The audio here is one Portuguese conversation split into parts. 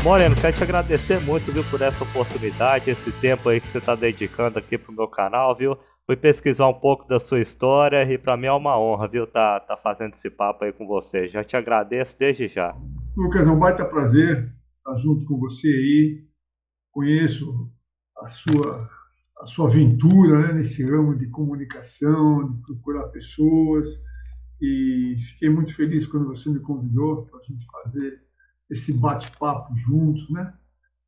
Moreno, quero te agradecer muito, viu, por essa oportunidade, esse tempo aí que você está dedicando aqui pro meu canal, viu? Fui pesquisar um pouco da sua história e para mim é uma honra, viu, tá fazendo esse papo aí com você. Já te agradeço desde já. Lucas, é um baita prazer estar junto com você aí. Conheço a sua, a sua aventura, né, nesse ramo de comunicação, de procurar pessoas. E fiquei muito feliz quando você me convidou para a gente fazer esse bate-papo juntos, né?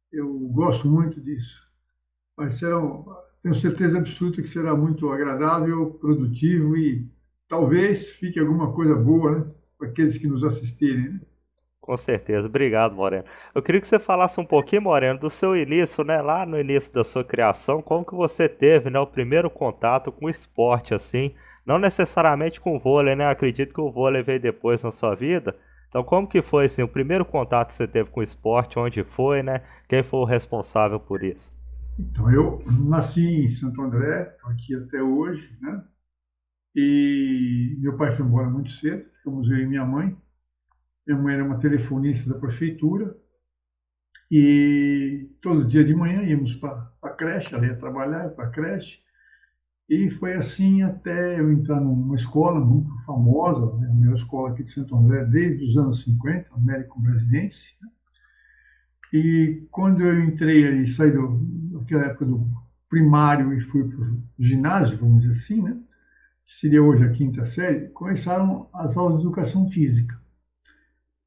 Eu gosto muito disso. Tenho certeza absoluta que será muito agradável, produtivo e talvez fique alguma coisa boa, né, para aqueles que nos assistirem, né? Com certeza, obrigado, Moreno. Eu queria que você falasse um pouquinho, Moreno, do seu início, né, lá no início da sua criação, como que você teve, né, o primeiro contato com o esporte, assim, não necessariamente com o vôlei, né, acredito que o vôlei veio depois na sua vida, então como que foi, assim, o primeiro contato que você teve com o esporte, onde foi, né, quem foi o responsável por isso? Então, eu nasci em Santo André, estou aqui até hoje, né? E meu pai foi embora muito cedo, ficamos eu e minha mãe. Minha mãe era uma telefonista da prefeitura e todo dia de manhã íamos para a creche, ela ia trabalhar para a creche. E foi assim até eu entrar numa escola muito famosa, né? A melhor escola aqui de Santo André desde os anos 50, Américo Brasilense. E quando eu entrei ali, saí daquela época do primário e fui para o ginásio, vamos dizer assim, né? Que seria hoje a quinta série, começaram as aulas de educação física.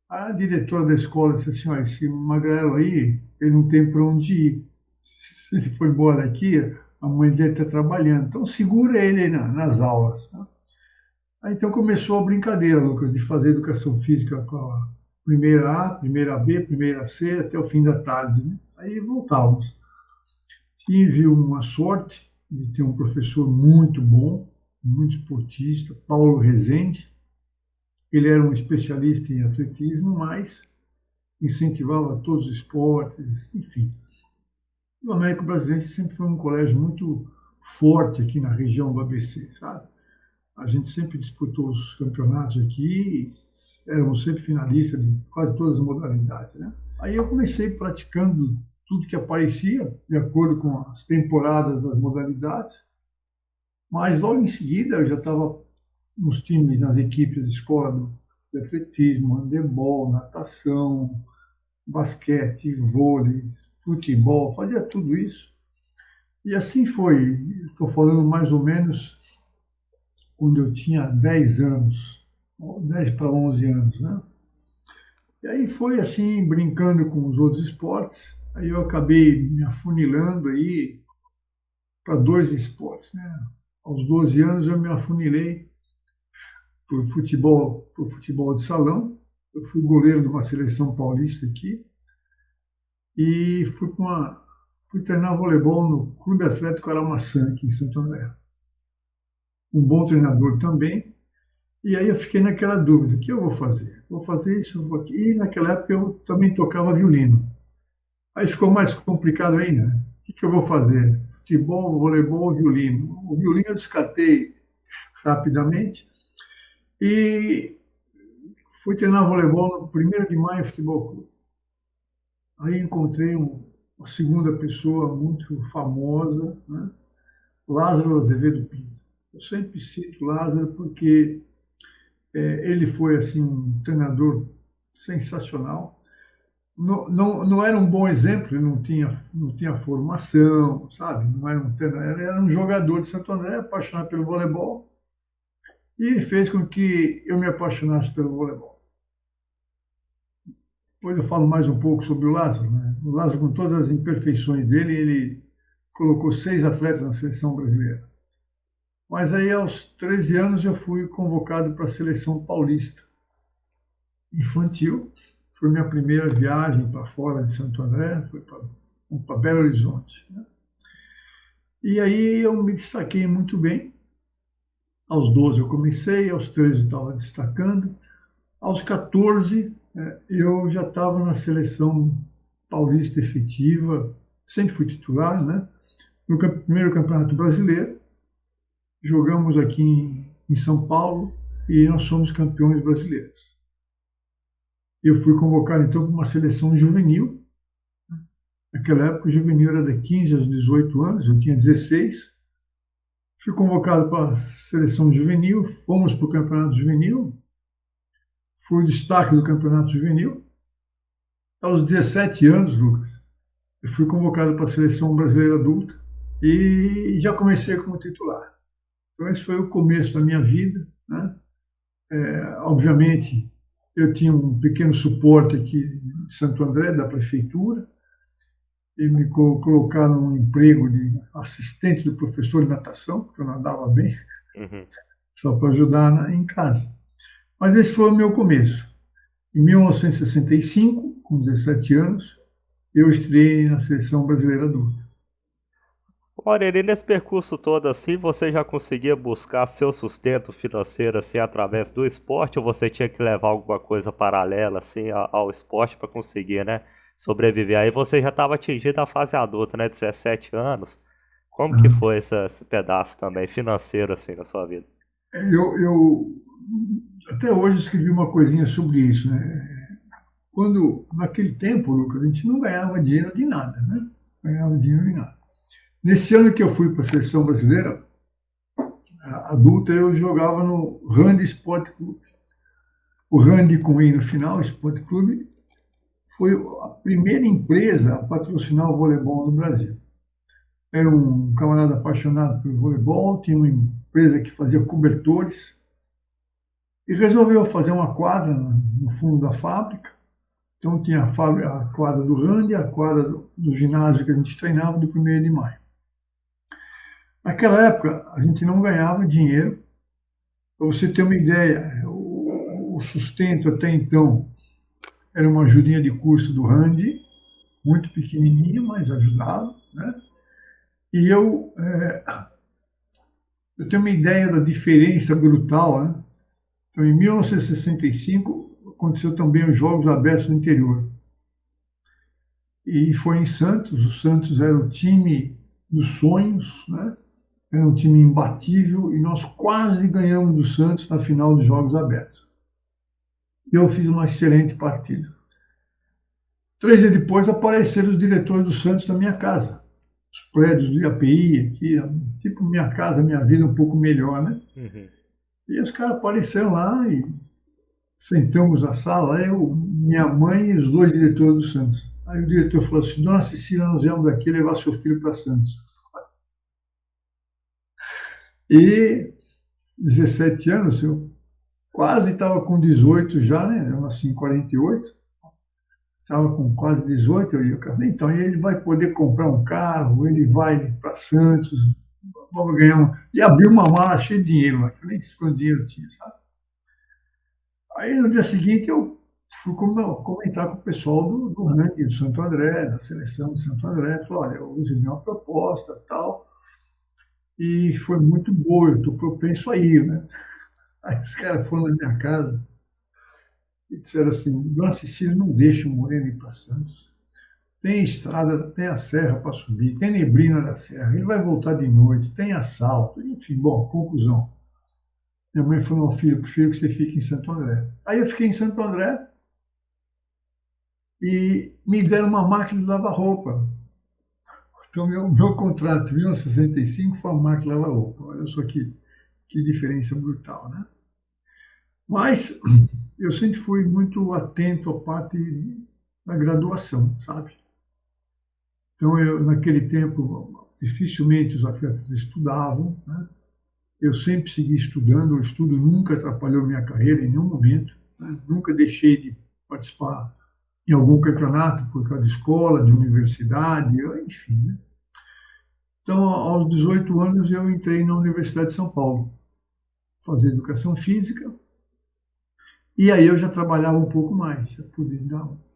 A diretora da escola disse assim: olha, esse magrelo aí, ele não tem para onde ir. Se ele for embora daqui, a mãe dele está trabalhando. Então segura ele aí nas aulas. Tá? Aí então começou a brincadeira, Lucas, de fazer educação física com a primeira A, primeira B, primeira C, até o fim da tarde. Né? Aí voltávamos. Tive uma sorte de ter um professor muito bom, muito esportista, Paulo Rezende. Ele era um especialista em atletismo, mas incentivava todos os esportes, enfim. O Américo Brasileiro sempre foi um colégio muito forte aqui na região do ABC, sabe? A gente sempre disputou os campeonatos aqui, éramos sempre finalistas de quase todas as modalidades, né? Aí eu comecei praticando tudo que aparecia, de acordo com as temporadas das modalidades, mas logo em seguida eu já estava nos times, nas equipes de escola de atletismo, handebol, natação, basquete, vôlei, futebol, fazia tudo isso. E assim foi. Estou falando mais ou menos quando eu tinha 10 anos, 10 para 11 anos, né? E aí foi assim, brincando com os outros esportes. Aí eu acabei me afunilando aí para dois esportes, né? Aos 12 anos eu me afunilei para o futebol de salão. Eu fui goleiro de uma seleção paulista aqui e fui treinar voleibol no Clube Atlético Aramaçã, aqui em Santo André. Um bom treinador também. E aí eu fiquei naquela dúvida: o que eu vou fazer? Vou fazer isso, vou aqui. E naquela época eu também tocava violino. Aí ficou mais complicado ainda. Né? O que eu vou fazer? Futebol, voleibol, violino. O violino eu descartei rapidamente e fui treinar voleibol no 1º de Maio Futebol Clube. Aí encontrei uma segunda pessoa muito famosa, né? Lázaro Azevedo Pinto. Eu sempre cito Lázaro porque ele foi assim um treinador sensacional. Não era um bom exemplo, ele não tinha formação, sabe? Não era um treinador, ele era um jogador de Santo André, apaixonado pelo voleibol, e ele fez com que eu me apaixonasse pelo voleibol. Depois eu falo mais um pouco sobre o Lázaro. Né? O Lázaro, com todas as imperfeições dele, ele colocou 6 atletas na seleção brasileira. Mas aí, aos 13 anos, eu fui convocado para a seleção paulista infantil. Foi minha primeira viagem para fora de Santo André, foi para Belo Horizonte. Né? E aí eu me destaquei muito bem. Aos 12 eu comecei, aos 13 eu estava destacando. Aos 14 eu já estava na seleção paulista efetiva, sempre fui titular, né? No primeiro campeonato brasileiro, jogamos aqui em São Paulo e nós somos campeões brasileiros. Eu fui convocado então para uma seleção juvenil Naquela época, o juvenil era de 15 aos 18 anos, eu tinha 16. Fui convocado para a seleção juvenil, fomos para o campeonato juvenil, fui o destaque do campeonato juvenil. Aos 17 anos, Lucas, eu fui convocado para a seleção brasileira adulta e já comecei como titular. Então, esse foi o começo da minha vida, né? Obviamente, eu tinha um pequeno suporte aqui de Santo André, da prefeitura, e me colocaram num emprego de assistente do professor de natação, porque eu nadava bem, Uhum. só para ajudar em casa. Mas esse foi o meu começo. Em 1965, com 17 anos, eu estreiei na seleção brasileira adulta. Moreira, e nesse percurso todo assim, você já conseguia buscar seu sustento financeiro assim através do esporte ou você tinha que levar alguma coisa paralela assim ao esporte para conseguir, né, sobreviver? Aí você já estava atingindo a fase adulta, né, 17 anos. Como que Né? foi esse pedaço também financeiro assim na sua vida? Eu até hoje escrevi uma coisinha sobre isso, né? Quando, naquele tempo, Lucas, a gente não ganhava dinheiro de nada, né? Ganhava dinheiro de nada. Nesse ano que eu fui para a seleção brasileira, adulta, eu jogava no Rand Sport Clube. O Rand com I no final, Sport Clube, foi a primeira empresa a patrocinar o voleibol no Brasil. Era um camarada apaixonado por voleibol, tinha uma empresa que fazia cobertores e resolveu fazer uma quadra no fundo da fábrica. Então tinha a quadra do Rand e a quadra do ginásio que a gente treinava do 1º de maio. Naquela época, a gente não ganhava dinheiro. Para você ter uma ideia, o sustento até então era uma ajudinha de curso do Rand, muito pequenininho, mas ajudava, né? E eu tenho uma ideia da diferença brutal, né? Então, em 1965, aconteceu também os Jogos Abertos no interior. E foi em Santos. O Santos era o time dos sonhos, né? Era um time imbatível e nós quase ganhamos do Santos na final dos Jogos Abertos. E eu fiz uma excelente partida. 3 dias depois apareceram os diretores do Santos na minha casa. Os prédios do IAPI, aqui, tipo minha casa, minha vida um pouco melhor, né? Uhum. E os caras apareceram lá e sentamos na sala, eu, minha mãe e os 2 diretores do Santos. Aí o diretor falou assim: Dona Cecília, nós viemos daqui levar seu filho para Santos. E 17 anos, eu quase estava com 18 já, né? Eu nasci em 48, estava com quase 18. Eu falei: então, ele vai poder comprar um carro, ele vai para Santos, vamos ganhar um. E abriu uma mala cheia de dinheiro lá, que eu nem sei quanto dinheiro tinha, sabe? Aí no dia seguinte eu fui comentar com o pessoal do ranking do Santo André, da seleção de Santo André. Falei: olha, eu recebi uma proposta tal, e foi muito boa, eu estou propenso a ir, né? Aí os caras foram na minha casa e disseram assim: Dona Cecília, não deixa o Moreno ir para Santos. Tem estrada, tem a serra para subir, tem neblina da serra, ele vai voltar de noite, tem assalto, enfim, bom, conclusão. Minha mãe falou: filho, eu prefiro que você fique em Santo André. Aí eu fiquei em Santo André e me deram uma máquina de lavar roupa. Então, meu contrato de 1965 foi uma máquina de lavar roupa. Olha só que diferença brutal, né? Mas eu sempre fui muito atento à parte da graduação, sabe? Então, naquele tempo, dificilmente os atletas estudavam, né? Eu sempre segui estudando, o estudo nunca atrapalhou minha carreira em nenhum momento, né? Nunca deixei de participar em algum campeonato por causa de escola, de universidade, enfim, né? Então, aos 18 anos, eu entrei na Universidade de São Paulo, fazer educação física, e aí eu já trabalhava um pouco mais, já pude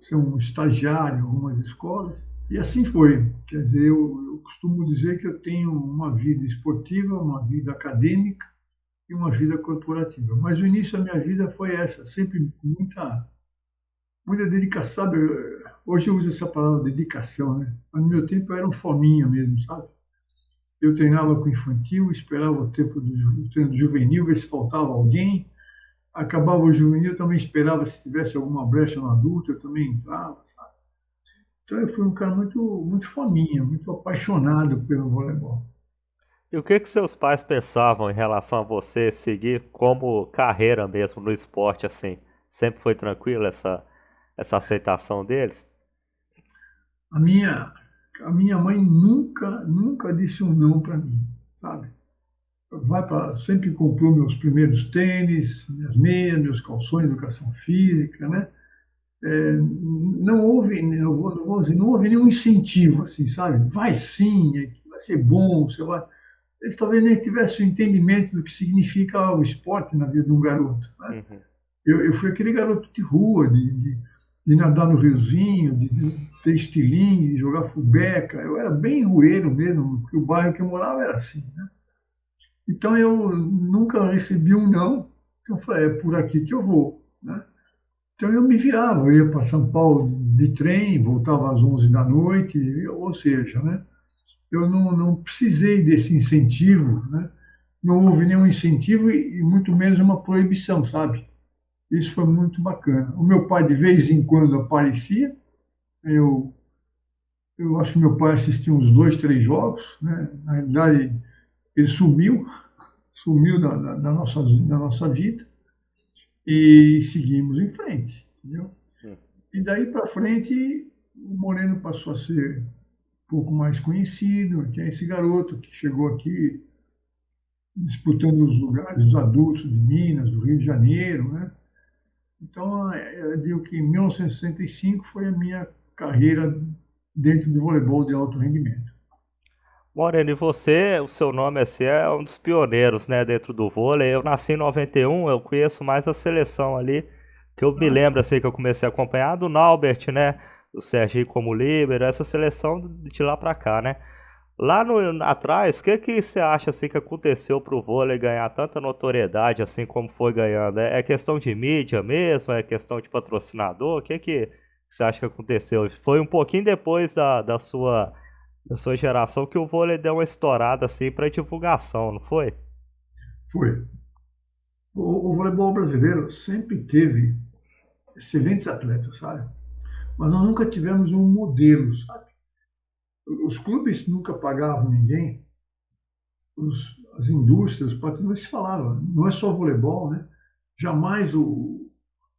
ser um estagiário em algumas escolas, e assim foi. Quer dizer, eu costumo dizer que eu tenho uma vida esportiva, uma vida acadêmica e uma vida corporativa. Mas o início da minha vida foi essa, sempre com muita dedicação, sabe? Hoje eu uso essa palavra dedicação, né? Mas no meu tempo eu era um fominha mesmo, sabe? Eu treinava com infantil, esperava o tempo do treino do juvenil, ver se faltava alguém. Acabava o juvenil, eu também esperava se tivesse alguma brecha no adulto, eu também entrava, sabe? Então eu fui um cara muito fominha, muito apaixonado pelo voleibol. E o que que seus pais pensavam em relação a você seguir como carreira mesmo no esporte assim? Sempre foi tranquilo essa aceitação deles? A minha, a minha mãe nunca disse um não para mim, sabe? Sempre comprou meus primeiros tênis, minhas meias, meus calções de educação física, né? Não houve, não vou dizer, não houve nenhum incentivo, assim, sabe? Vai sim, vai ser bom, você vai. Eles talvez nem tivessem o entendimento do que significa o esporte na vida de um garoto, né? Uhum. Eu fui aquele garoto de rua, de nadar no riozinho, de ter estilingue, de jogar fubeca. Eu era bem rueiro mesmo, porque o bairro que eu morava era assim, né? Então eu nunca recebi um não. Então eu falei, é por aqui que eu vou, né? Então eu me virava, eu ia para São Paulo de trem, voltava às 11 da noite, ou seja, né? Eu não precisei desse incentivo, né? Não houve nenhum incentivo e muito menos uma proibição, sabe? Isso foi muito bacana. O meu pai, de vez em quando, aparecia. Eu, eu acho que meu pai assistiu uns dois, três jogos. Né? Na realidade, ele sumiu da nossa vida e seguimos em frente. Entendeu? Uhum. E daí para frente, o Moreno passou a ser um pouco mais conhecido, que é esse garoto que chegou aqui disputando os lugares dos adultos de Minas, do Rio de Janeiro, né? Então, eu digo que em 1965 foi a minha carreira dentro do voleibol de alto rendimento. Moreno, e você, o seu nome assim é um dos pioneiros, né, dentro do vôlei. Eu nasci em 91, eu conheço mais a seleção ali, que eu me Nossa, lembro assim que eu comecei a acompanhar do Naubert, né, o Serginho como líbero, essa seleção de lá pra cá, né? Lá no, atrás, o que que você acha assim que aconteceu pro vôlei ganhar tanta notoriedade assim como foi ganhando? É questão de mídia mesmo? É questão de patrocinador? O que que você acha que aconteceu? Foi um pouquinho depois da sua geração que o vôlei deu uma estourada assim para divulgação, não foi? foi. O voleibol brasileiro sempre teve excelentes atletas, sabe? Mas nós nunca tivemos um modelo, sabe? Os clubes nunca pagavam ninguém, as indústrias, os patrocínios falavam, não é só voleibol, né? Jamais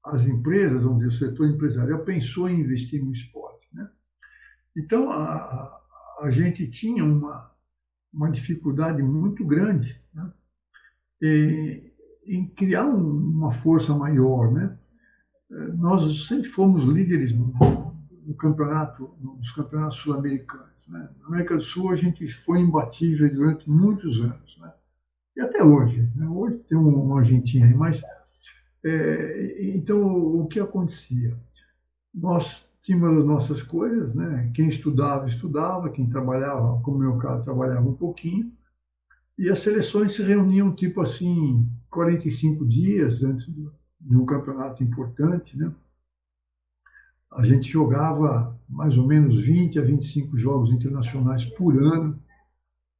as empresas, vamos dizer, o setor empresarial pensou em investir no esporte, né? Então, a gente tinha uma dificuldade muito grande, né, em criar uma força maior. Né? Nós sempre fomos líderes no campeonato, nos campeonatos sul-americanos. Né? Na América do Sul, a gente foi imbatível durante muitos anos. Né? E até hoje. Né? Hoje tem uma Argentina aí, mas. Então, o que acontecia? Nós tínhamos as nossas coisas, né? Quem estudava, estudava, quem trabalhava, como no meu caso, trabalhava um pouquinho, e as seleções se reuniam tipo assim, 45 dias antes de um campeonato importante, né? A gente jogava mais ou menos 20 a 25 jogos internacionais por ano.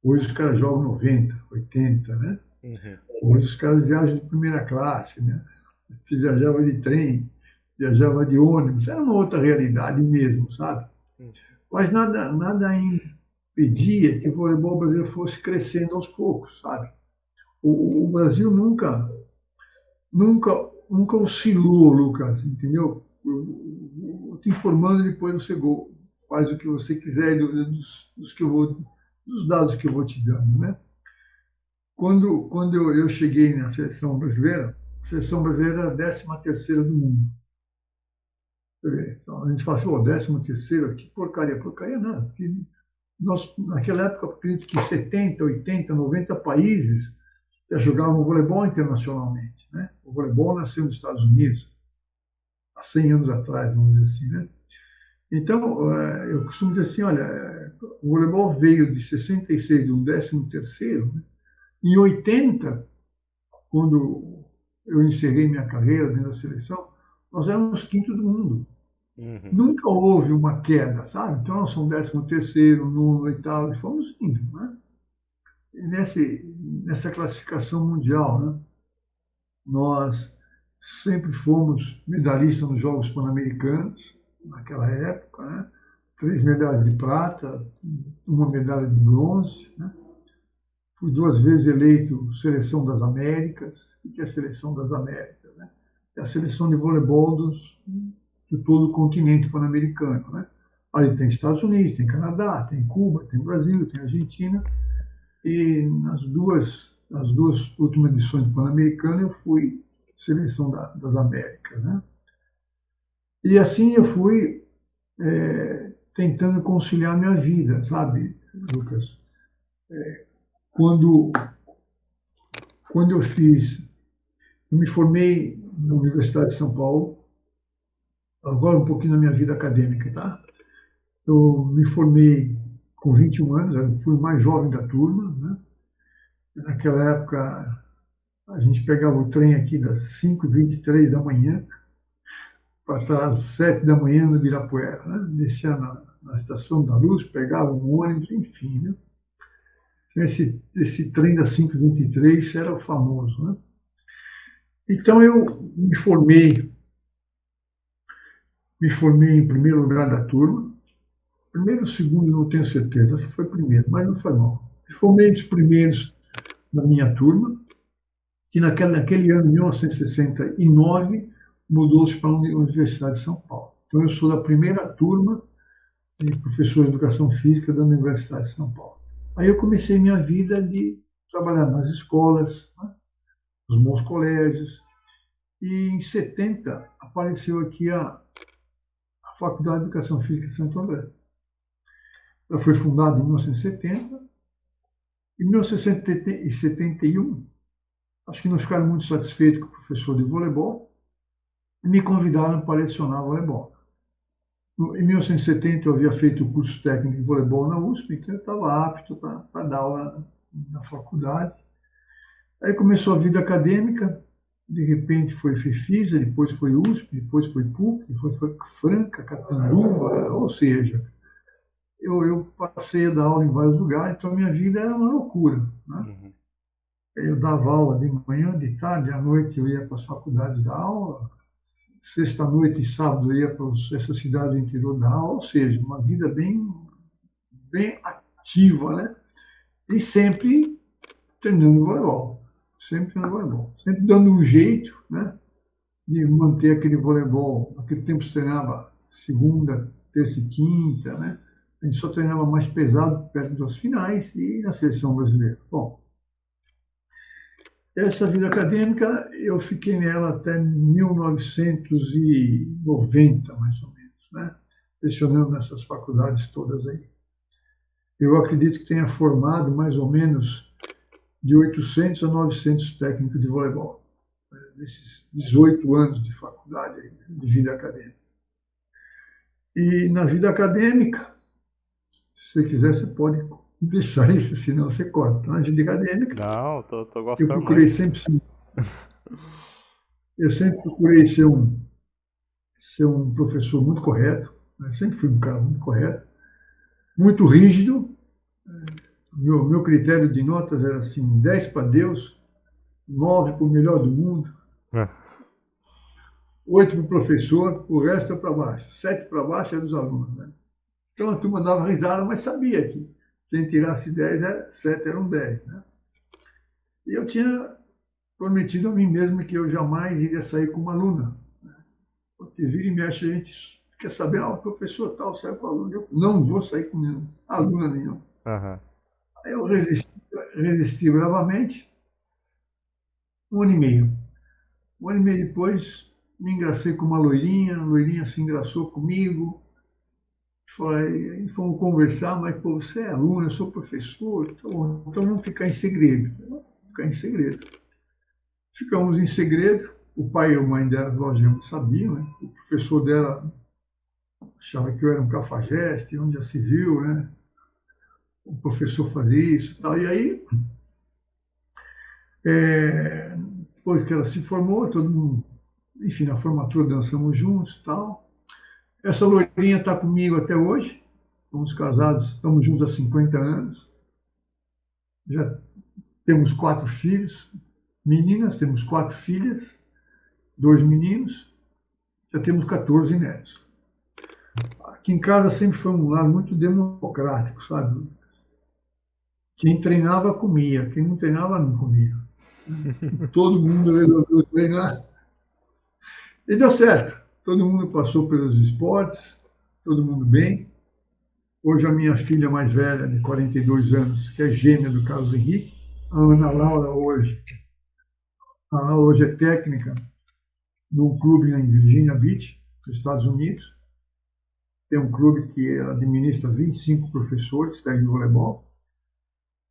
Hoje os caras jogam 90, 80, né? Uhum. Hoje os caras viajam de primeira classe, né? Você viajava de trem, viajava de ônibus, era uma outra realidade mesmo, sabe? Mas nada impedia que o voleibol brasileiro fosse crescendo aos poucos, sabe? O Brasil nunca, nunca oscilou, Lucas, entendeu? Eu te informando, depois você faz o que você quiser dos dados que eu vou te dando, né? Quando eu cheguei na seleção brasileira, a seleção brasileira era a 13ª do mundo. Então, a gente fala assim, oh, 13ª, que porcaria. Porcaria nada, porque nós, naquela época, acredito que 70, 80, 90 países já jogavam voleibol internacionalmente. Né? O voleibol nasceu nos Estados Unidos, há 100 anos atrás, vamos dizer assim. Né? Então, eu costumo dizer assim, olha, o voleibol veio de 66, de um 13º, né? Em 80, quando eu encerrei minha carreira dentro da seleção, nós éramos quinto do mundo. Uhum. Nunca houve uma queda, sabe? Então, nós somos 13º, nono, oitavo, e fomos indo, né? Nessa classificação mundial, né? Nós sempre fomos medalhistas nos Jogos Pan-Americanos, naquela época, né? 3 medalhas de prata, uma medalha de bronze, né? Fui 2 vezes eleito Seleção das Américas. O que é a Seleção das Américas, né? É a seleção de voleibol de todo o continente pan-americano, né? Aí tem Estados Unidos, tem Canadá, tem Cuba, tem Brasil, tem Argentina. E nas duas últimas edições do Pan-Americano eu fui Seleção das Américas, né? E assim eu fui tentando conciliar minha vida, sabe, Lucas? Quando, quando eu me formei na Universidade de São Paulo, agora um pouquinho da minha vida acadêmica, tá? Eu me formei com 21 anos, eu fui o mais jovem da turma, né? Naquela época, a gente pegava o trem aqui das 5h23 da manhã para estar às 7 da manhã no Ibirapuera, né? Descia na Estação da Luz, pegava um ônibus, enfim, né? Esse trem das 5h23 era o famoso, né? Então eu me formei em primeiro lugar da turma. Primeiro ou segundo, não tenho certeza, acho que foi primeiro, mas não foi mal. Me formei dos primeiros da minha turma, que naquele ano, 1969, mudou-se para a Universidade de São Paulo. Então eu sou da primeira turma de professor de Educação Física da Universidade de São Paulo. Aí eu comecei minha vida de trabalhar nas escolas, né, nos bons colégios, e em 70 apareceu aqui a Faculdade de Educação Física de Santo André. Ela foi fundada em 1970. Em 1971, acho que não ficaram muito satisfeitos com o professor de voleibol e me convidaram para lecionar voleibol. Em 1970, eu havia feito o curso técnico de voleibol na USP, então eu estava apto para dar aula na faculdade. Aí começou a vida acadêmica, de repente foi FIFISA, depois foi USP, depois foi PUC, depois foi Franca, Catanduva, ou seja, eu passei a dar aula em vários lugares, então a minha vida era uma loucura, né? Uhum. Eu dava aula de manhã, de tarde, à noite eu ia para as faculdades dar aula, sexta-noite e sábado eu ia para essa cidade do interior dar aula, ou seja, uma vida bem ativa, né? E sempre treinando voleibol, sempre dando um jeito, né, de manter aquele voleibol. Naquele tempo se treinava segunda, terça e quinta, né? A gente só treinava mais pesado perto das finais e na seleção brasileira. Bom, essa vida acadêmica eu fiquei nela até 1990, mais ou menos, né? Lecionando nessas faculdades todas aí. Eu acredito que tenha formado mais ou menos de 800 a 900 técnicos de voleibol, né, nesses 18 anos de faculdade, de vida acadêmica. E na vida acadêmica, se você quiser, você pode deixar isso, senão você corta. Na vida acadêmica, Não, tô eu gostando procurei muito. sempre, eu sempre procurei ser um professor muito correto, né? Sempre fui um cara muito correto, muito rígido. Meu critério de notas era assim: 10 para Deus, 9 para o melhor do mundo, 8 para o professor, o resto é para baixo. 7 para baixo é dos alunos, né? Então a turma dava risada, mas sabia que quem tirasse 10, 7 eram 10, né? E eu tinha prometido a mim mesmo que eu jamais iria sair com uma aluna, né? Porque vira e mexe a gente quer saber, o professor tal saiu com a aluna. Eu não vou sair com nenhum, aluna nenhuma. Uhum. Aí eu resisti bravamente, 1 ano e meio. 1 ano e meio depois, me engracei com uma loirinha, a loirinha se engraçou comigo. Falei, fomos conversar, mas pô, você é aluno, eu sou professor, então vamos ficar em segredo. Vamos ficar em segredo. Ficamos em segredo. O pai e a mãe dela, logicamente, sabiam, né? O professor dela achava que eu era um cafajeste, onde já se viu, né? O professor fazia isso e tal. E aí, depois que ela se formou, todo mundo, enfim, na formatura dançamos juntos e tal. Essa loirinha está comigo até hoje. Estamos casados, estamos juntos há 50 anos. Já temos 4 filhos. Meninas, temos 4 filhas, 2 meninos. Já temos 14 netos. Aqui em casa sempre foi um lar muito democrático, sabe? Quem treinava comia, quem não treinava não comia. Todo mundo resolveu treinar e deu certo. Todo mundo passou pelos esportes, todo mundo bem. Hoje a minha filha mais velha, de 42 anos, que é gêmea do Carlos Henrique, a Ana Laura hoje. A Ana hoje é técnica num clube em Virginia Beach, nos Estados Unidos. Tem um clube que administra 25 professores de voleibol.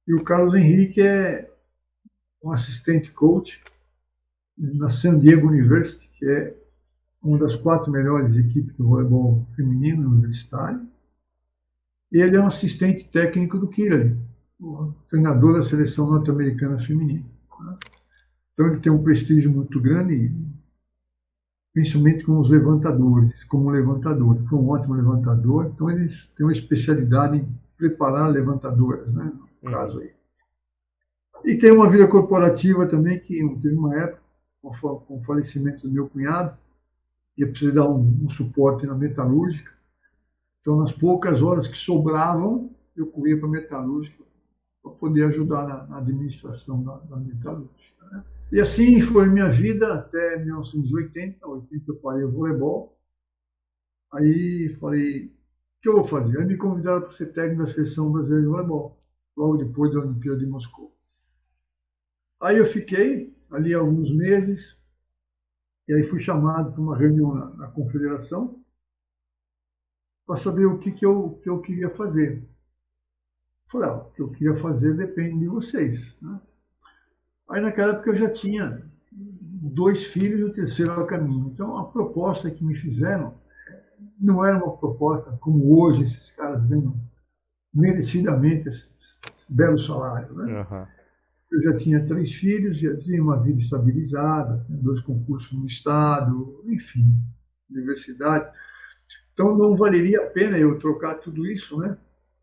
E o Carlos Henrique é um assistente coach na San Diego University, que é uma das 4 melhores equipes do voleibol feminino universitário. E ele é um assistente técnico do Kirali, o treinador da seleção norte-americana feminina. Então ele tem um prestígio muito grande, principalmente com os levantadores, como levantador. Foi um ótimo levantador, então eles têm uma especialidade em preparar levantadoras, né, no caso aí. E tem uma vida corporativa também, que teve uma época, com o falecimento do meu cunhado, e eu precisei dar um suporte na metalúrgica. Então, nas poucas horas que sobravam, eu corria para a metalúrgica para poder ajudar na administração da metalúrgica. Né? E assim foi minha vida até 1980. 80 eu parei o voleibol. Aí falei, o que eu vou fazer? Aí me convidaram para ser técnico da seleção brasileira de voleibol, logo depois da Olimpíada de Moscou. Aí eu fiquei ali alguns meses, e aí fui chamado para uma reunião na confederação para saber o que eu queria fazer. Falei, o que eu queria fazer depende de vocês. Né? Aí naquela época eu já tinha 2 filhos e o terceiro a caminho. Então a proposta que me fizeram não era uma proposta como hoje esses caras ganham merecidamente esses belos salários. Né? Uhum. Eu já tinha 3 filhos, já tinha uma vida estabilizada, 2 concursos no Estado, enfim, universidade. Então não valeria a pena eu trocar tudo isso, né?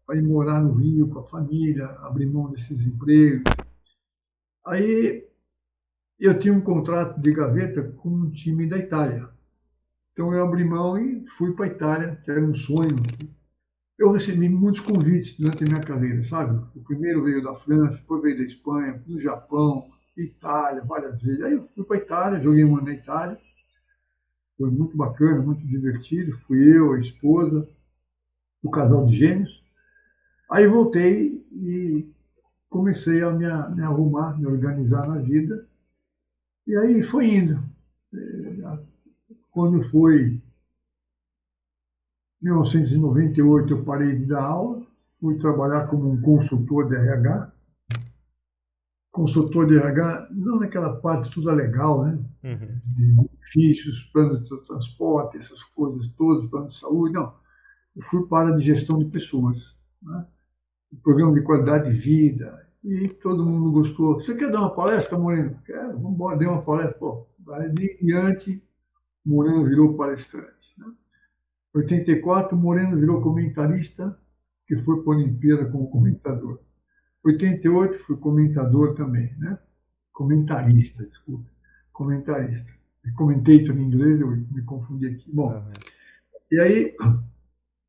Para ir morar no Rio com a família, abrir mão desses empregos. Aí eu tinha um contrato de gaveta com um time da Itália. Então eu abri mão e fui para a Itália, que era um sonho. Eu recebi muitos convites durante a minha carreira, sabe? O primeiro veio da França, depois veio da Espanha, do Japão, Itália, várias vezes. Aí eu fui para a Itália, joguei um ano na Itália. Foi muito bacana, muito divertido. Fui eu, a esposa, o casal de gêmeos. Aí voltei e comecei a me arrumar, me organizar na vida. E aí foi indo. Quando foi 1998, eu parei de dar aula, fui trabalhar como um consultor de RH. Consultor de RH, não naquela parte toda legal, né? Uhum. De benefícios, plano de transporte, essas coisas todas, plano de saúde, não. Eu fui para a área de gestão de pessoas, né? Programa de qualidade de vida, e todo mundo gostou. Você quer dar uma palestra, Moreno? Quero, vamos embora, dê uma palestra. Pô, daí em diante, Moreno virou palestrante. Né? Em 84, Moreno virou comentarista, que foi para a Olimpíada como comentador. Em 88, fui comentador também, né? Comentarista, desculpa. Comentarista. Commentator em inglês, eu me confundi aqui. Bom, e aí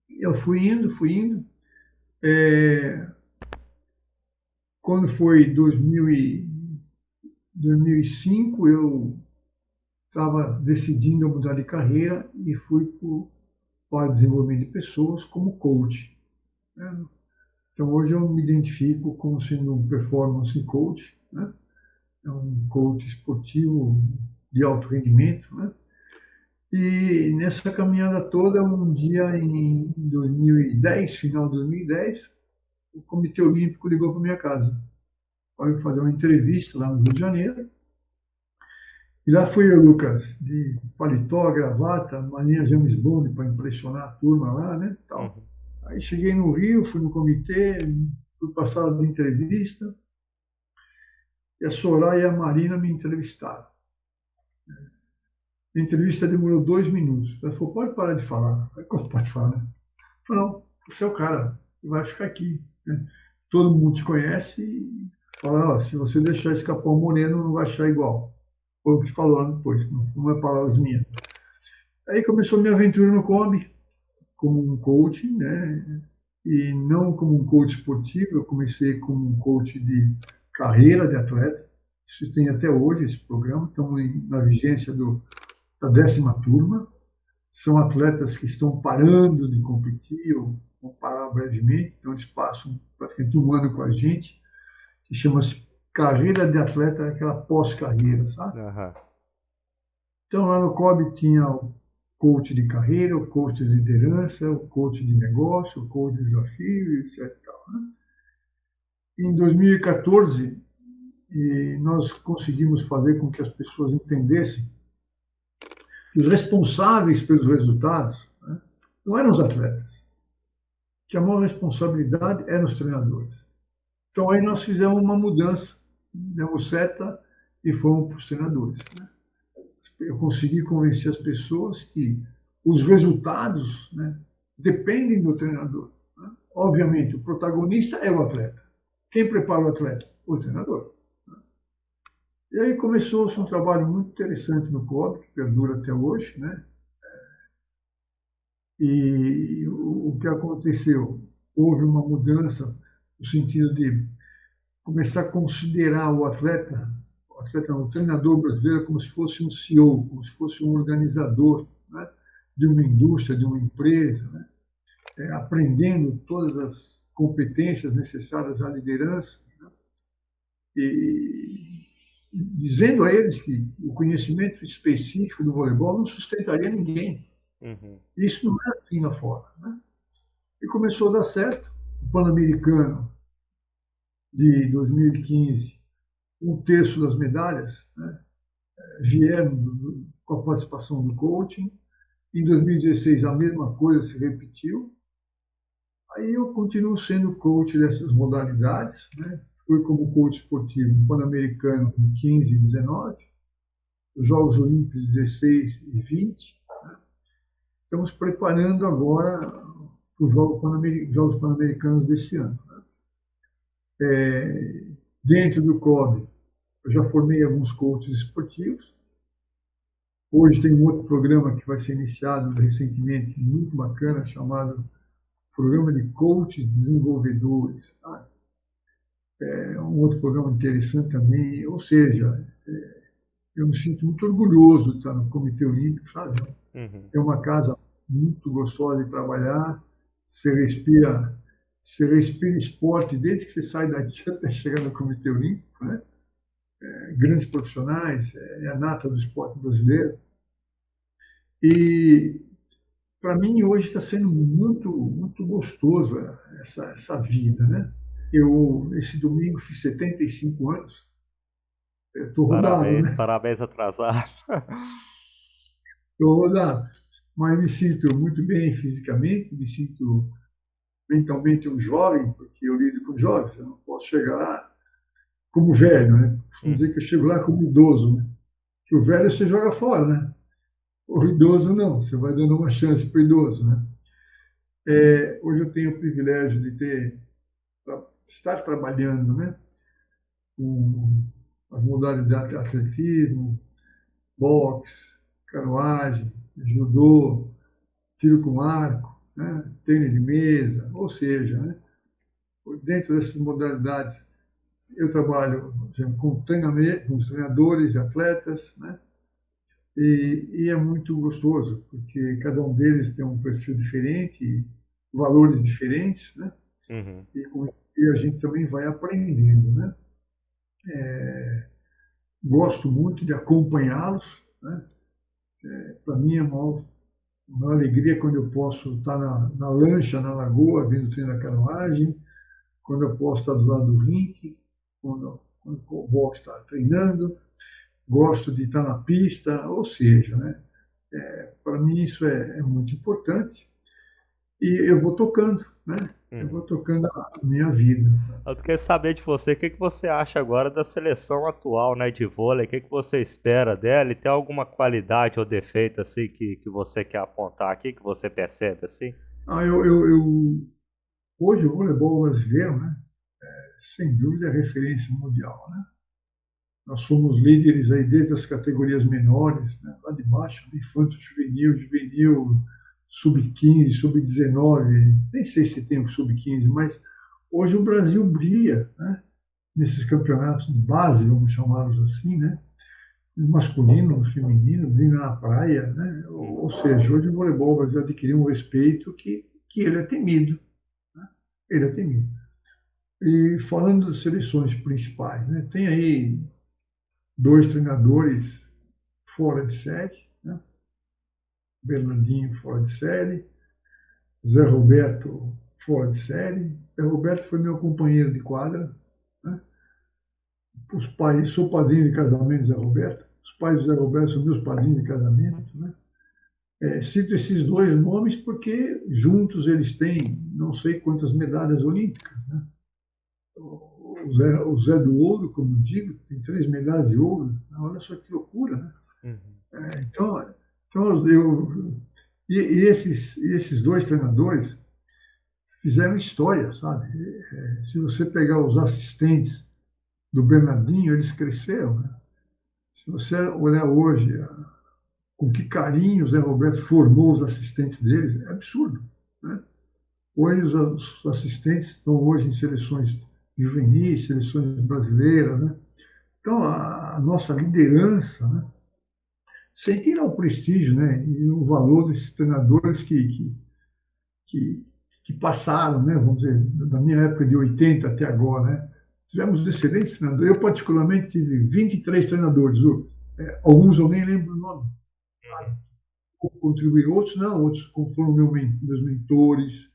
eu fui indo. Quando foi 2005, eu estava decidindo mudar de carreira e fui para o desenvolvimento de pessoas como coach. Né? Então, hoje eu me identifico como sendo um performance coach, né? É um coach esportivo de alto rendimento. Né? E nessa caminhada toda, um dia em 2010, final de 2010, o Comitê Olímpico ligou para minha casa para eu fazer uma entrevista lá no Rio de Janeiro. E lá fui eu, Lucas, de paletó, gravata, uma linha James Bond para impressionar a turma lá, né? Tal. Aí cheguei no Rio, fui no comitê, fui para a sala de entrevista, e a Soraya e a Marina me entrevistaram. A entrevista demorou 2 minutos. Ela falou, pode parar de falar. Eu falei, como pode falar? Eu falei, não, você é o cara, vai ficar aqui. Né? Todo mundo te conhece e fala, se você deixar escapar o Moreno, não vai achar igual. Foi o que falou depois, não é palavras minhas. Aí começou minha aventura no Kombi, como um coach, né? E não como um coach esportivo, eu comecei como um coach de carreira de atleta. Isso tem até hoje, esse programa. Estamos na vigência da 10ª turma. São atletas que estão parando de competir ou vão parar brevemente, então eles passam praticamente um ano com a gente, que chama-se carreira de atleta, aquela pós-carreira, sabe? Aham. Então lá no COB tinha o coach de carreira, o coach de liderança, o coach de negócio, o coach de desafio, etc. e tal, né? Em 2014, nós conseguimos fazer com que as pessoas entendessem que os responsáveis pelos resultados, né, não eram os atletas, que a maior responsabilidade eram os treinadores. Então aí nós fizemos uma mudança, demos seta e fomos para os treinadores, né? Eu consegui convencer as pessoas que os resultados, né, dependem do treinador, né? Obviamente, o protagonista é o atleta. Quem prepara o atleta? O treinador. E aí começou-se um trabalho muito interessante no COB, que perdura até hoje, né? E o que aconteceu? Houve uma mudança no sentido de começar a considerar o treinador brasileiro, como se fosse um CEO, como se fosse um organizador, né, de uma indústria, de uma empresa, né, aprendendo todas as competências necessárias à liderança, né, e dizendo a eles que o conhecimento específico do voleibol não sustentaria ninguém. Uhum. Isso não é assim lá fora, né? E começou a dar certo. O Pan-Americano de 2015, um terço das medalhas, né, vieram com a participação do coaching. Em 2016, a mesma coisa se repetiu. Aí eu continuo sendo coach dessas modalidades, né? Fui como coach esportivo no Pan-Americano em 15 e 19, os Jogos Olímpicos 16 e 20. Né? Estamos preparando agora para os Jogos Pan-Americanos desse ano. Né? Dentro do COB, eu já formei alguns coaches esportivos. Hoje tem um outro programa que vai ser iniciado recentemente, muito bacana, chamado Programa de Coaches Desenvolvedores. Tá? É um outro programa interessante também. Ou seja, eu me sinto muito orgulhoso de estar no Comitê Olímpico, sabe? Uhum. É uma casa muito gostosa de trabalhar. Você respira esporte desde que você sai daqui até chegar no Comitê Olímpico, né? Grandes profissionais, é a nata do esporte brasileiro. E para mim hoje está sendo muito, muito gostoso essa vida, né? Eu esse domingo fiz 75 anos. Estou rodado, Parabéns, né? parabéns atrasado. Estou rodado, mas me sinto muito bem fisicamente, me sinto mentalmente um jovem, porque eu lido com jovens, eu não posso chegar lá como velho, né? Vamos dizer que eu chego lá como idoso, né? Que o velho você joga fora, né? O idoso não, você vai dando uma chance para o idoso, né? Hoje eu tenho o privilégio de estar trabalhando, né, com as modalidades de atletismo, boxe, canoagem, judô, tiro com arco, né, tênis de mesa, ou seja, né, dentro dessas modalidades eu trabalho, por exemplo, com treinamento, com os treinadores e atletas, né, e é muito gostoso, porque cada um deles tem um perfil diferente, valores diferentes, né, Uhum. e a gente também vai aprendendo, né. Gosto muito de acompanhá-los, né. Para mim é uma alegria quando eu posso estar na lancha, na lagoa, vendo o treino da canoagem, quando eu posso estar do lado do rink, quando o boxe está treinando, gosto de estar na pista, ou seja, né, para mim isso é muito importante e eu vou tocando, né, eu vou Uhum. tocando a minha vida. Eu quero saber de você, o que que você acha agora da seleção atual, né, de vôlei? O que que você espera dela? E tem alguma qualidade ou defeito assim que você quer apontar aqui, que você percebe assim? Hoje o voleibol brasileiro, né, sem dúvida é referência mundial, né? Nós somos líderes aí desde as categorias menores, né, lá de baixo, infanto, juvenil, juvenil, sub-15, sub-19, nem sei se tem o sub-15, mas hoje o Brasil brilha, né? Nesses campeonatos de base, vamos chamá-los assim, né? Masculino, feminino, brilha na praia, né? Ou seja, hoje o voleibol brasileiro adquiriu um respeito que ele é temido, né? Ele é temido. E falando das seleções principais, né? Tem aí dois treinadores fora de série, né? Bernardinho fora de série, Zé Roberto fora de série. Zé Roberto foi meu companheiro de quadra, né? Os pais, sou padrinho de casamento do Zé Roberto. Os pais do Zé Roberto são meus padrinhos de casamento, né? Cito esses dois nomes porque juntos eles têm não sei quantas medalhas olímpicas, né? O Zé do Ouro, como eu digo, tem 3 medalhas de ouro. Olha só que loucura, né? Então esses dois treinadores fizeram história, sabe? Se você pegar os assistentes do Bernardinho, eles cresceram, né? Se você olhar hoje com que carinho o Zé Roberto formou os assistentes deles, é absurdo, né? Hoje os assistentes estão hoje em seleções juvenis, seleções brasileiras, né? Então a nossa liderança, né? Sem tirar o prestígio, né? E o valor desses treinadores que passaram, né? Vamos dizer, da minha época de 80 até agora, né? Tivemos excelentes treinadores. Eu, particularmente, tive 23 treinadores. Alguns eu nem lembro o nome. Contribuíram, outros não, outros foram meus mentores,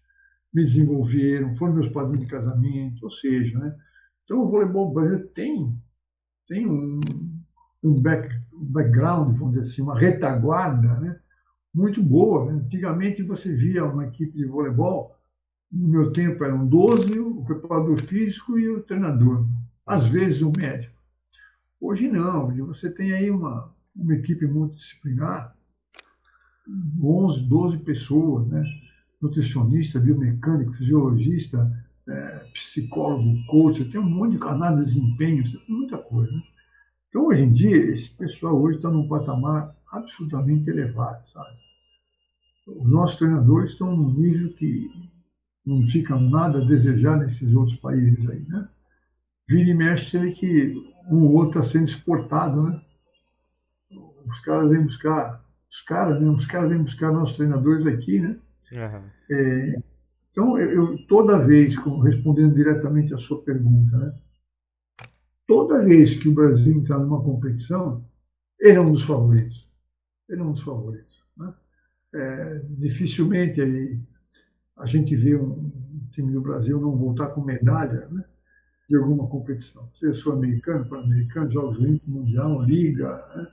me desenvolveram, foram meus padrinhos de casamento, ou seja, né? Então o voleibol brasileiro tem um background, vamos dizer assim, uma retaguarda, né? Muito boa, né? Antigamente você via uma equipe de voleibol, no meu tempo eram 12, o preparador físico e o treinador, às vezes o médico. Hoje não, hoje você tem aí uma equipe multidisciplinar, 11, 12 pessoas, né? Nutricionista, biomecânico, fisiologista, psicólogo, coach, tem um monte de canal de desempenho, tem muita coisa, né? Então, hoje em dia, esse pessoal hoje está num patamar absolutamente elevado, sabe? Os nossos treinadores estão num nível que não fica nada a desejar nesses outros países aí, né? Vira e mexe, você vê que um ou outro está sendo exportado, né? Os caras vêm buscar, os caras vêm buscar nossos treinadores aqui, né? Então, toda vez, respondendo diretamente à sua pergunta, né? Toda vez que o Brasil entrar numa competição, ele é um dos favoritos. Ele é um dos favoritos, né? Dificilmente aí a gente vê um time do Brasil não voltar com medalha, né, de alguma competição. Seja sul-americano, pan-americano, Jogos Olímpicos, Mundial, Liga, né?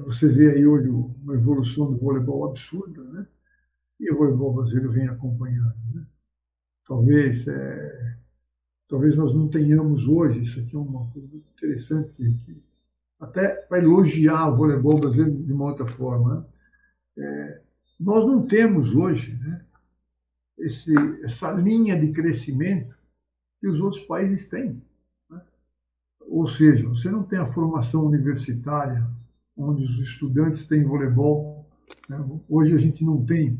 Você vê aí hoje uma evolução do voleibol absurda, né? E o voleibol brasileiro vem acompanhando, né? Talvez, talvez nós não tenhamos hoje, isso aqui é uma coisa muito interessante, até para elogiar o voleibol brasileiro de uma outra forma, né? Nós não temos hoje, né, essa linha de crescimento que os outros países têm, né? Ou seja, você não tem a formação universitária, onde os estudantes têm voleibol, né? Hoje a gente não tem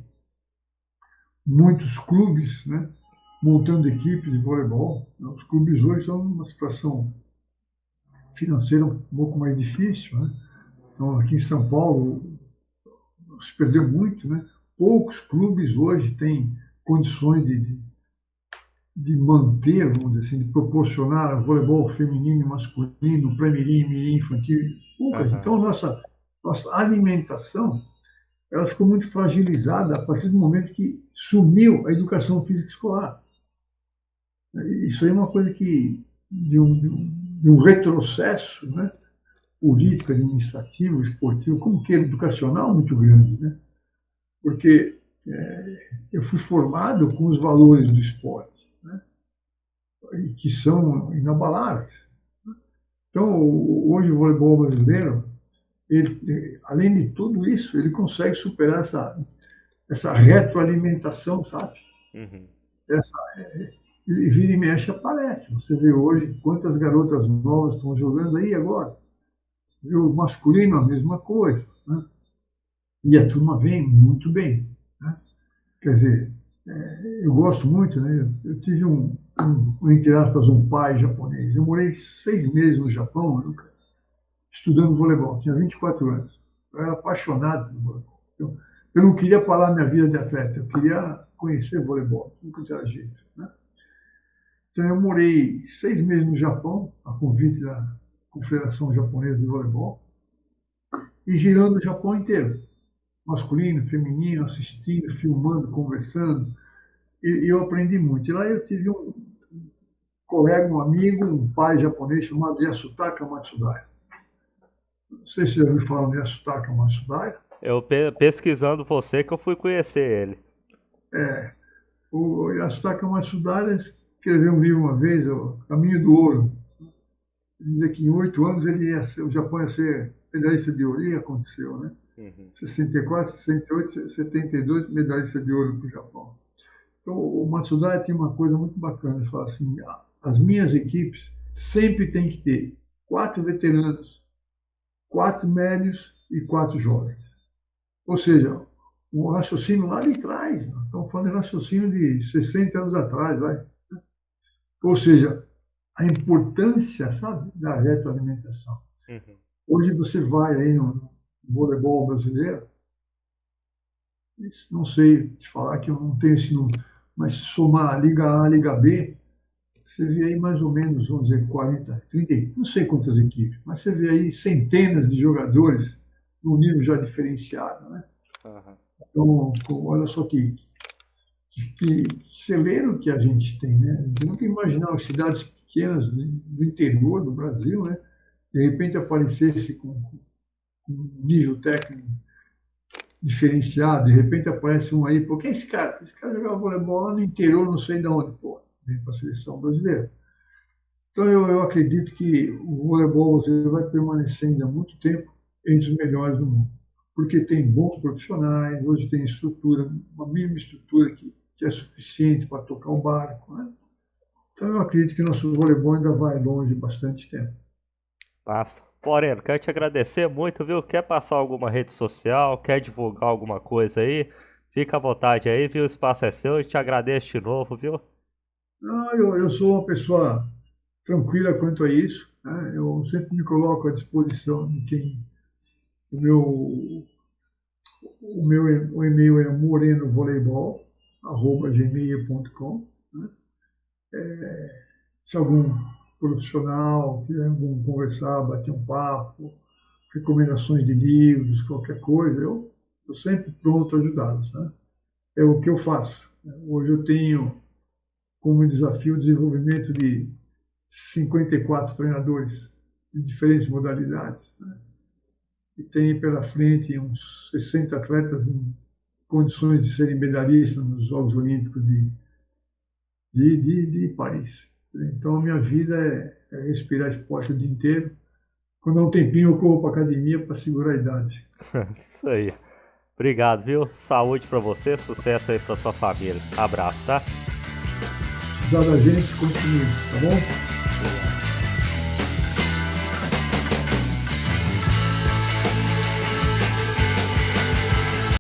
muitos clubes, né, montando equipe de voleibol. Os clubes hoje estão numa situação financeira um pouco mais difícil, né? Então, aqui em São Paulo se perdeu muito, né? Poucos clubes hoje têm condições de manter, vamos dizer assim, de proporcionar voleibol feminino e masculino, pré-mirim, mirim, infantil. Poucas. Então, a nossa alimentação ela ficou muito fragilizada a partir do momento que sumiu a educação física escolar. Isso aí é uma coisa que, de um retrocesso, né, político, administrativo, esportivo, como que educacional, muito grande, né? Porque eu fui formado com os valores do esporte, né, e que são inabaláveis. Então, hoje o voleibol brasileiro, além de tudo isso, ele consegue superar essa retroalimentação, sabe? E vira e mexe aparece. Você vê hoje quantas garotas novas estão jogando aí agora. O masculino, a mesma coisa, né? E a turma vem muito bem. Quer dizer, eu gosto muito, né? Eu tive entre aspas, um pai japonês. Eu morei 6 meses no Japão, Lucas, estudando voleibol. Tinha 24 anos. Eu era apaixonado por voleibol. Eu não queria parar minha vida de atleta. Eu queria conhecer voleibol. Nunca tinha jeito, né? Então, eu morei 6 meses no Japão, a convite da Confederação Japonesa de Voleibol, e girando o Japão inteiro, masculino, feminino, assistindo, filmando, conversando, e eu aprendi muito. E lá eu tive um colega, um amigo, um pai japonês chamado Yasutaka Matsudaira. Não sei se você já ouviu falar de Yasutaka Matsudaira. Eu pesquisando você que eu fui conhecer ele. O Yasutaka Matsudaira escreveu um livro uma vez, O Caminho do Ouro. Ele dizia que em 8 anos o Japão ia ser medalhista de ouro, e aconteceu, né? Uhum. 64, 68, 72, medalhista de ouro para o Japão. Então, o Matsudaira tem uma coisa muito bacana, ele fala assim, as minhas equipes sempre tem que ter 4 veteranos, 4 médios e 4 jovens. Ou seja, um raciocínio lá de trás, nós estamos falando de raciocínio de 60 anos atrás, vai. Ou seja, a importância, sabe, da retroalimentação. Uhum. Hoje você vai aí no voleibol brasileiro, não sei te falar que eu não tenho esse número, mas se somar a Liga A, a Liga B, você vê aí mais ou menos, vamos dizer, 40, 30, não sei quantas equipes, mas você vê aí centenas de jogadores num nível já diferenciado, né? Uhum. Então, olha só que celeiro que a gente tem, né? Eu nunca imaginava cidades pequenas do interior do Brasil, né? De repente aparecesse com um nível técnico diferenciado, de repente aparece um aí, pô, quem é esse cara? Esse cara jogava voleibol lá no interior, não sei de onde, pô, vem para a seleção brasileira. Então eu acredito que o voleibol você vai permanecer ainda muito tempo entre os melhores do mundo, porque tem bons profissionais, hoje tem estrutura, uma mínima estrutura que é suficiente para tocar o barco, né? Então eu acredito que o nosso voleibol ainda vai longe bastante tempo. Massa. Moreno, quero te agradecer muito, viu? Quer passar alguma rede social? Quer divulgar alguma coisa aí? Fica à vontade aí, viu? O espaço é seu e te agradeço de novo, viu? Eu sou uma pessoa tranquila quanto a isso, né? Eu sempre me coloco à disposição de quem. O meu, o e-mail é morenovoleibol@gmail.com, né? Se algum profissional quiser conversar, bater um papo, recomendações de livros, qualquer coisa, eu estou sempre pronto a ajudá-los, né? É o que eu faço. Hoje eu tenho como desafio o desenvolvimento de 54 treinadores de diferentes modalidades, né? E tem pela frente uns 60 atletas em condições de serem medalhistas nos Jogos Olímpicos de Paris. Então, a minha vida é respirar esporte o dia inteiro. Quando há um tempinho, eu corro para academia para segurar a idade. Isso aí. Obrigado, viu? Saúde pra você, sucesso aí pra sua família. Abraço, tá? Se precisar da gente, continue, tá bom?